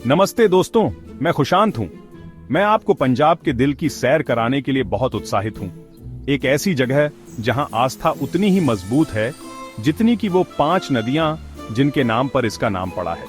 नमस्ते दोस्तों, मैं खुशांत हूँ। मैं आपको पंजाब के दिल की सैर कराने के लिए बहुत उत्साहित हूँ। एक ऐसी जगह जहाँ आस्था उतनी ही मजबूत है जितनी कि वो 5 नदियां जिनके नाम पर इसका नाम पड़ा है।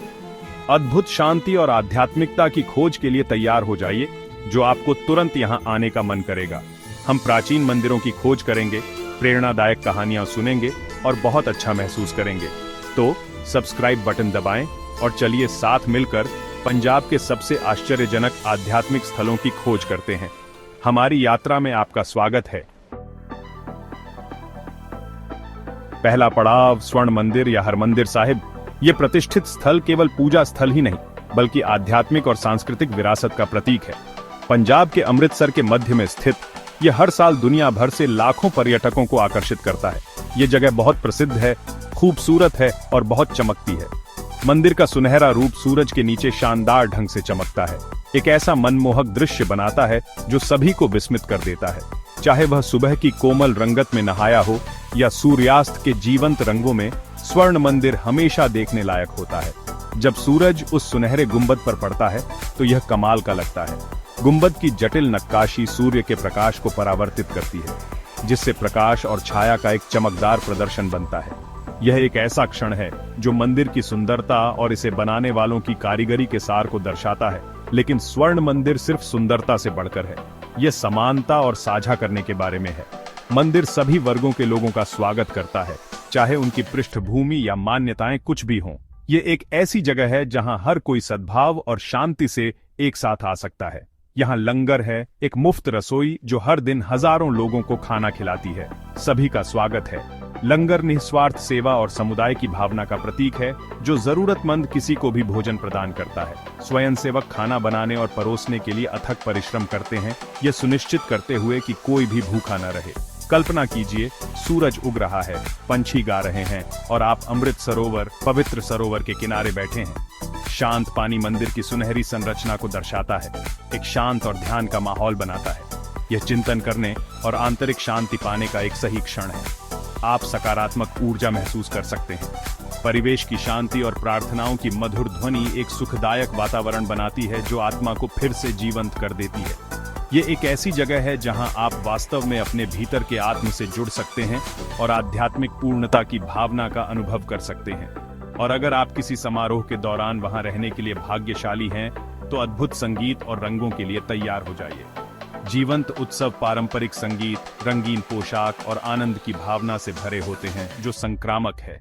अद्भुत शांति और आध्यात्मिकता की खोज के लिए तैयार हो जाइए, जो आपको तुरंत यहाँ आने का मन करेगा। हम प्राचीन मंदिरों की खोज करेंगे, प्रेरणादायक कहानियां सुनेंगे और बहुत अच्छा महसूस करेंगे। तो सब्सक्राइब बटन दबाएं और चलिए साथ मिलकर पंजाब के सबसे आश्चर्यजनक आध्यात्मिक स्थलों की खोज करते हैं। हमारी यात्रा में आपका स्वागत है। पहला पड़ाव स्वर्ण मंदिर या हरमंदिर साहिब। ये प्रतिष्ठित स्थल केवल पूजा स्थल ही नहीं, बल्कि आध्यात्मिक और सांस्कृतिक विरासत का प्रतीक है। पंजाब के अमृतसर के मध्य में स्थित यह हर साल दुनिया भर से लाखों पर्यटकों को आकर्षित करता है। ये जगह बहुत प्रसिद्ध है, खूबसूरत है और बहुत चमकती है। मंदिर का सुनहरा रूप सूरज के नीचे शानदार ढंग से चमकता है, एक ऐसा मनमोहक दृश्य बनाता है जो सभी को विस्मित कर देता है। चाहे वह सुबह की कोमल रंगत में नहाया हो या सूर्यास्त के जीवंत रंगों में, स्वर्ण मंदिर हमेशा देखने लायक होता है। जब सूरज उस सुनहरे गुंबद पर पड़ता है तो यह कमाल का लगता है। गुंबद की जटिल नक्काशी सूर्य के प्रकाश को परावर्तित करती है, जिससे प्रकाश और छाया का एक चमकदार प्रदर्शन बनता है। यह एक ऐसा क्षण है जो मंदिर की सुंदरता और इसे बनाने वालों की कारीगरी के सार को दर्शाता है। लेकिन स्वर्ण मंदिर सिर्फ सुंदरता से बढ़कर है, यह समानता और साझा करने के बारे में है। मंदिर सभी वर्गों के लोगों का स्वागत करता है, चाहे उनकी पृष्ठभूमि या मान्यताएं कुछ भी हों। ये एक ऐसी जगह है जहां हर कोई सद्भाव और शांति से एक साथ आ सकता है। यहाँ लंगर है, एक मुफ्त रसोई जो हर दिन हजारों लोगों को खाना खिलाती है। सभी का स्वागत है। लंगर निस्वार्थ सेवा और समुदाय की भावना का प्रतीक है, जो जरूरतमंद किसी को भी भोजन प्रदान करता है। स्वयंसेवक खाना बनाने और परोसने के लिए अथक परिश्रम करते हैं, यह सुनिश्चित करते हुए कि कोई भी भूखा न रहे। कल्पना कीजिए, सूरज उग रहा है, पंछी गा रहे हैं और आप अमृत सरोवर, पवित्र सरोवर के किनारे बैठे हैं। शांत पानी मंदिर की सुनहरी संरचना को दर्शाता है, एक शांत और ध्यान का माहौल बनाता है। यह चिंतन करने और आंतरिक शांति पाने का एक सही क्षण है। आप सकारात्मक ऊर्जा महसूस कर सकते हैं। परिवेश की शांति और प्रार्थनाओं की मधुर ध्वनि एक सुखदायक वातावरण बनाती है, जो आत्मा को फिर से जीवंत कर देती है। ये एक ऐसी जगह है जहां आप वास्तव में अपने भीतर के आत्म से जुड़ सकते हैं और आध्यात्मिक पूर्णता की भावना का अनुभव कर सकते हैं। और अगर आप किसी समारोह के दौरान वहां रहने के लिए भाग्यशाली हैं, तो अद्भुत संगीत और रंगों के लिए तैयार हो जाइए। जीवंत उत्सव पारंपरिक संगीत, रंगीन पोशाक और आनंद की भावना से भरे होते हैं, जो संक्रामक है।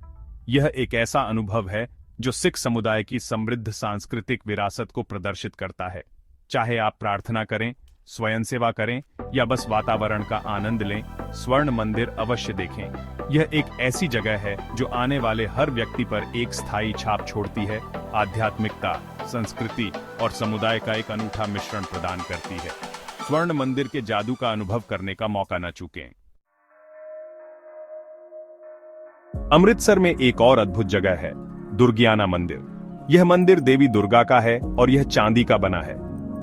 यह एक ऐसा अनुभव है जो सिख समुदाय की समृद्ध सांस्कृतिक विरासत को प्रदर्शित करता है। चाहे आप प्रार्थना करें, स्वयं सेवा करें या बस वातावरण का आनंद लें, स्वर्ण मंदिर अवश्य देखें। यह एक ऐसी जगह है जो आने वाले हर व्यक्ति पर एक स्थायी छाप छोड़ती है, आध्यात्मिकता, संस्कृति और समुदाय का एक अनूठा मिश्रण प्रदान करती है। स्वर्ण मंदिर के जादू का अनुभव करने का मौका न चूकें। अमृतसर में एक और अद्भुत जगह है, दुर्गियाना मंदिर। यह मंदिर देवी दुर्गा का है और यह चांदी का बना है।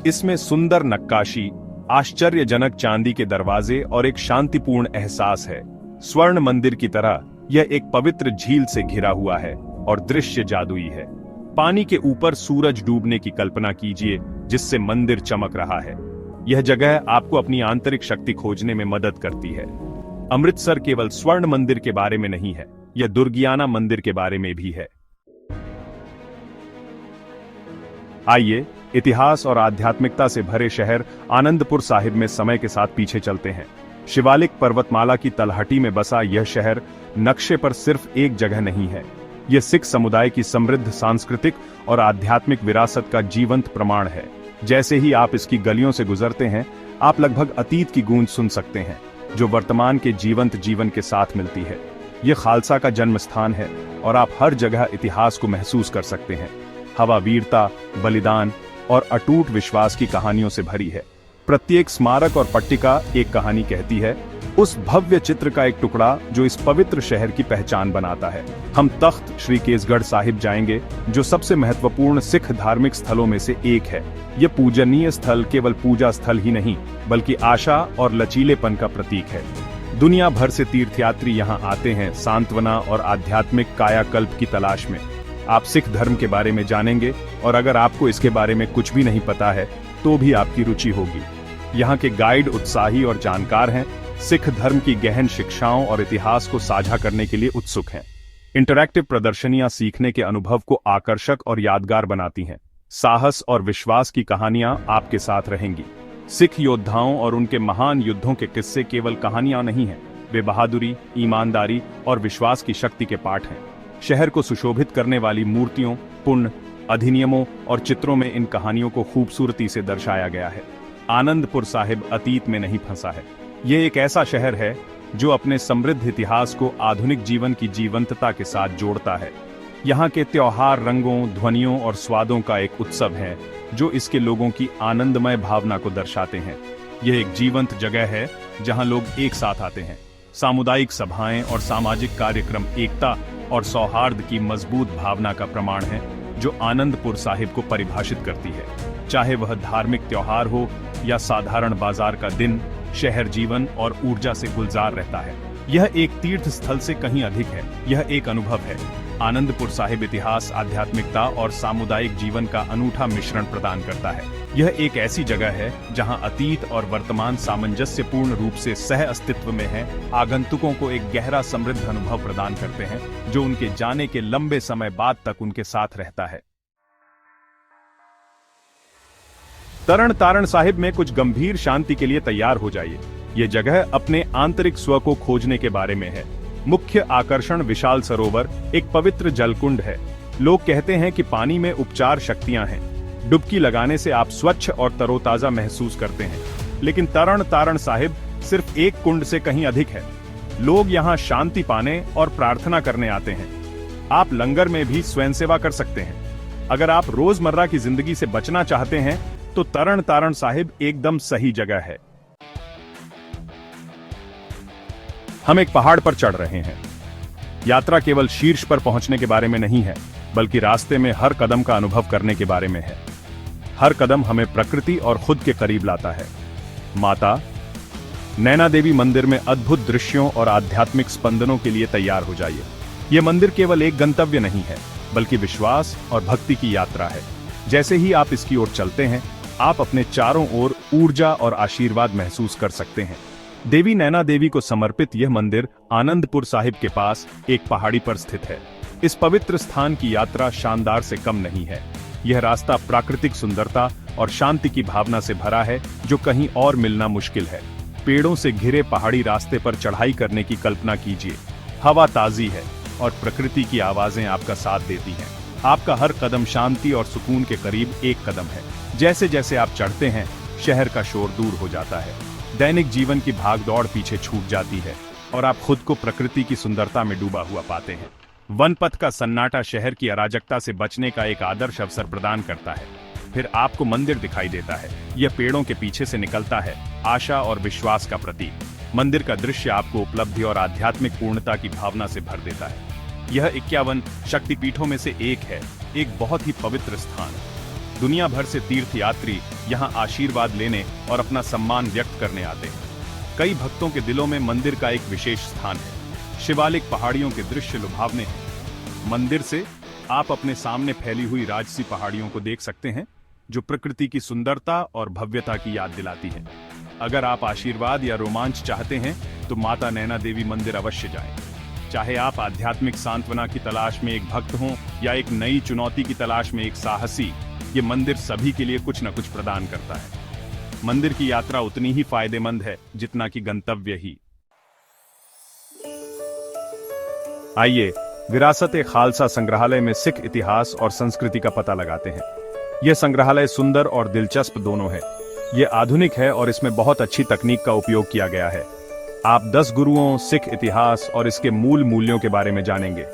इसमें सुंदर नक्काशी, आश्चर्यजनक चांदी के दरवाजे और एक शांतिपूर्ण एहसास है। स्वर्ण मंदिर की तरह यह एक पवित्र झील से घिरा हुआ है और दृश्य जादुई है। पानी के ऊपर सूरज डूबने की कल्पना कीजिए, जिससे मंदिर चमक रहा है। यह जगह आपको अपनी आंतरिक शक्ति खोजने में मदद करती है। अमृतसर केवल स्वर्ण मंदिर के बारे में नहीं है, यह दुर्गियाना मंदिर के बारे में भी है। आइए इतिहास और आध्यात्मिकता से भरे शहर आनंदपुर साहिब में समय के साथ पीछे चलते हैं। शिवालिक पर्वतमाला की तलहटी में बसा यह शहर नक्शे पर सिर्फ एक जगह नहीं है, यह सिख समुदाय की समृद्ध सांस्कृतिक और आध्यात्मिक विरासत का जीवंत प्रमाण है। जैसे ही आप इसकी गलियों से गुजरते हैं, आप लगभग अतीत की गूंज सुन सकते हैं, जो वर्तमान के जीवंत जीवन के साथ मिलती है। यह खालसा का जन्म स्थान है और आप हर जगह इतिहास को महसूस कर सकते हैं। हवा वीरता, बलिदान और अटूट विश्वास की कहानियों से भरी है। प्रत्येक स्मारक और पट्टिका एक कहानी कहती है, उस भव्य चित्र का एक टुकड़ा जो इस पवित्र शहर की पहचान बनाता है। हम तख्त श्री केसगढ़ साहिब जाएंगे, जो सबसे महत्वपूर्ण सिख धार्मिक स्थलों में से एक है। यह पूजनीय स्थल केवल पूजा स्थल ही नहीं, बल्कि आशा और लचीलेपन का प्रतीक है। दुनिया भर से तीर्थयात्री यहाँ आते हैं, सांत्वना और आध्यात्मिक कायाकल्प की तलाश में। आप सिख धर्म के बारे में जानेंगे और अगर आपको इसके बारे में कुछ भी नहीं पता है तो भी आपकी रुचि होगी। यहाँ के गाइड उत्साही और जानकार हैं, सिख धर्म की गहन शिक्षाओं और इतिहास को साझा करने के लिए उत्सुक हैं। इंटरैक्टिव प्रदर्शनियां सीखने के अनुभव को आकर्षक और यादगार बनाती हैं। साहस और विश्वास की कहानियां आपके साथ रहेंगी। सिख योद्धाओं और उनके महान युद्धों के किस्से केवल कहानियां नहीं हैं, वे बहादुरी, ईमानदारी और विश्वास की शक्ति के पाठ हैं। शहर को सुशोभित करने वाली मूर्तियों, पुण्य, अधिनियमों और चित्रों में इन कहानियों को खूबसूरती से दर्शाया गया है। आनंदपुर साहिब अतीत में नहीं फंसा है। ये एक ऐसा शहर है जो अपने समृद्ध इतिहास को आधुनिक जीवन की जीवंतता के साथ जोड़ता है। यहाँ के त्योहार रंगों, ध्वनियों और स्वादों का एक उत्सव है जो इसके लोगों की आनंदमय भावना को दर्शाते हैं। यह एक जीवंत जगह है जहाँ लोग एक साथ आते हैं। सामुदायिक सभाएं और सामाजिक कार्यक्रम एकता और सौहार्द की मजबूत भावना का प्रमाण है जो आनंदपुर साहिब को परिभाषित करती है। चाहे वह धार्मिक त्योहार हो या साधारण बाजार का दिन, शहर जीवन और ऊर्जा से गुलजार रहता है। यह एक तीर्थ स्थल से कहीं अधिक है, यह एक अनुभव है। आनंदपुर साहिब इतिहास, आध्यात्मिकता और सामुदायिक जीवन का अनूठा मिश्रण प्रदान करता है। यह एक ऐसी जगह है जहां अतीत और वर्तमान सामंजस्यपूर्ण रूप से सह अस्तित्व में है, आगंतुकों को एक गहरा समृद्ध अनुभव प्रदान करते हैं जो उनके जाने के लंबे समय बाद तक उनके साथ रहता है। तरण तारण साहिब में कुछ गंभीर शांति के लिए तैयार हो जाइए। ये जगह अपने आंतरिक स्व को खोजने के बारे में है। मुख्य आकर्षण विशाल सरोवर, एक पवित्र जलकुंड है। लोग कहते हैं कि पानी में उपचार शक्तियां हैं। डुबकी लगाने से आप स्वच्छ और तरोताजा महसूस करते हैं। लेकिन तरण तारण साहिब सिर्फ एक कुंड से कहीं अधिक है। लोग यहाँ शांति पाने और प्रार्थना करने आते हैं। आप लंगर में भी स्वयंसेवा कर सकते हैं। अगर आप रोजमर्रा की जिंदगी से बचना चाहते हैं तो तरण तारण साहिब एकदम सही जगह है। हम एक पहाड़ पर चढ़ रहे हैं। यात्रा केवल शीर्ष पर पहुंचने के बारे में नहीं है, बल्कि रास्ते में हर कदम का अनुभव करने के बारे में है। हर कदम हमें प्रकृति और खुद के करीब लाता है। माता नैना देवी मंदिर में अद्भुत दृश्यों और आध्यात्मिक स्पंदनों के लिए तैयार हो जाइए। यह मंदिर केवल एक गंतव्य नहीं है, बल्कि विश्वास और भक्ति की यात्रा है। जैसे ही आप इसकी ओर चलते हैं, आप अपने चारों ओर ऊर्जा और आशीर्वाद महसूस कर सकते हैं। देवी नैना देवी को समर्पित यह मंदिर आनंदपुर साहिब के पास एक पहाड़ी पर स्थित है। इस पवित्र स्थान की यात्रा शानदार से कम नहीं है। यह रास्ता प्राकृतिक सुंदरता और शांति की भावना से भरा है जो कहीं और मिलना मुश्किल है। पेड़ों से घिरे पहाड़ी रास्ते पर चढ़ाई करने की कल्पना कीजिए। हवा ताजी है और प्रकृति की आवाजें आपका साथ देती हैं। आपका हर कदम शांति और सुकून के करीब एक कदम है। जैसे जैसे आप चढ़ते हैं, शहर का शोर दूर हो जाता है। दैनिक जीवन की भागदौड़ पीछे छूट जाती है और आप खुद को प्रकृति की सुंदरता में डूबा हुआ पाते हैं। वनपथ का सन्नाटा शहर की अराजकता से बचने का एक आदर्श अवसर प्रदान करता है। फिर आपको मंदिर दिखाई देता है। यह पेड़ों के पीछे से निकलता है, आशा और विश्वास का प्रतीक। मंदिर का दृश्य आपको उपलब्धि और आध्यात्मिक पूर्णता की भावना से भर देता है। यह 51 शक्तिपीठों में से एक है, एक बहुत ही पवित्र स्थान। दुनिया भर से तीर्थयात्री यहाँ आशीर्वाद लेने और अपना सम्मान व्यक्त करने आते हैं। कई भक्तों के दिलों में मंदिर का एक विशेष स्थान है। शिवालिक पहाड़ियों के दृश्य लुभावने हैं। मंदिर से आप अपने सामने फैली हुई राजसी पहाड़ियों को देख सकते हैं, जो प्रकृति की सुंदरता और भव्यता की याद दिलाती है। अगर आप आशीर्वाद या रोमांच चाहते हैं तो माता नैना देवी मंदिर अवश्य जाएं। चाहे आप आध्यात्मिक सांत्वना की तलाश में एक भक्त हों या एक नई चुनौती की तलाश में एक साहसी, ये मंदिर सभी के लिए कुछ न कुछ प्रदान करता है। मंदिर की यात्रा उतनी ही फायदेमंद है जितना कि गंतव्य ही। आइए विरासत-ए-खालसा संग्रहालय में सिख इतिहास और संस्कृति का पता लगाते हैं। यह संग्रहालय सुंदर और दिलचस्प दोनों है। यह आधुनिक है और इसमें बहुत अच्छी तकनीक का उपयोग किया गया है। आप 10 गुरुओं, सिख इतिहास और इसके मूल मूल्यों के बारे में जानेंगे।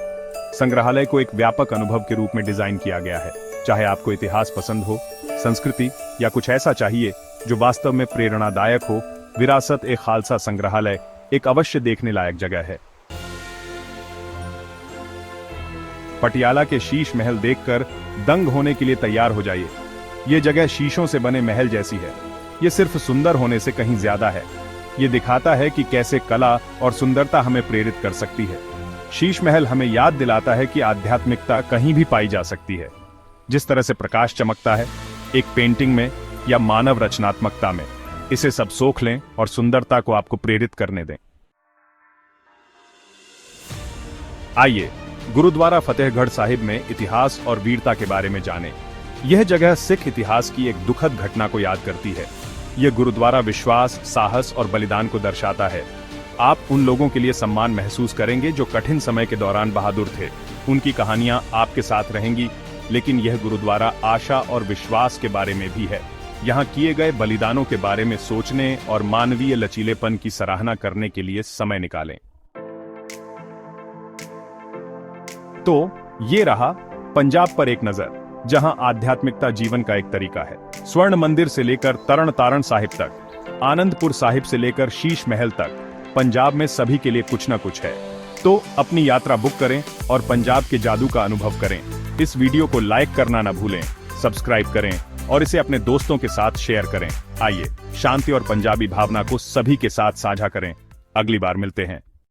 संग्रहालय को एक व्यापक अनुभव के रूप में डिजाइन किया गया है। चाहे आपको इतिहास पसंद हो, संस्कृति या कुछ ऐसा चाहिए जो वास्तव में प्रेरणादायक हो, विरासत-ए-खालसा संग्रहालय एक अवश्य देखने लायक जगह है। पटियाला के शीश महल देखकर दंग होने के लिए तैयार हो जाइए। ये जगह शीशों से बने महल जैसी है। ये सिर्फ सुंदर होने से कहीं ज्यादा है। ये दिखाता है कि कैसे कला और सुंदरता हमें प्रेरित कर सकती है। शीश महल हमें याद दिलाता है कि आध्यात्मिकता कहीं भी पाई जा सकती है। जिस तरह से प्रकाश चमकता है एक पेंटिंग में या मानव रचनात्मकता में, इसे सब सोख लें और सुंदरता को आपको प्रेरित करने दें। आइए गुरुद्वारा फतेहगढ़ साहिब में इतिहास और वीरता के बारे में जानें। यह जगह सिख इतिहास की एक दुखद घटना को याद करती है। यह गुरुद्वारा विश्वास, साहस और बलिदान को दर्शाता है। आप उन लोगों के लिए सम्मान महसूस करेंगे जो कठिन समय के दौरान बहादुर थे। उनकी कहानियां आपके साथ रहेंगी, लेकिन यह गुरुद्वारा आशा और विश्वास के बारे में भी है। यहाँ किए गए बलिदानों के बारे में सोचने और मानवीय लचीलेपन की सराहना करने के लिए समय निकालें। तो ये रहा पंजाब पर एक नजर, जहां आध्यात्मिकता जीवन का एक तरीका है। स्वर्ण मंदिर से लेकर तरण तारण साहिब तक, आनंदपुर साहिब से लेकर शीश महल तक, पंजाब में सभी के लिए कुछ न कुछ है। तो अपनी यात्रा बुक करें और पंजाब के जादू का अनुभव करें। इस वीडियो को लाइक करना न भूलें, सब्सक्राइब करें और इसे अपने दोस्तों के साथ शेयर करें। आइए शांति और पंजाबी भावना को सभी के साथ साझा करें। अगली बार मिलते हैं।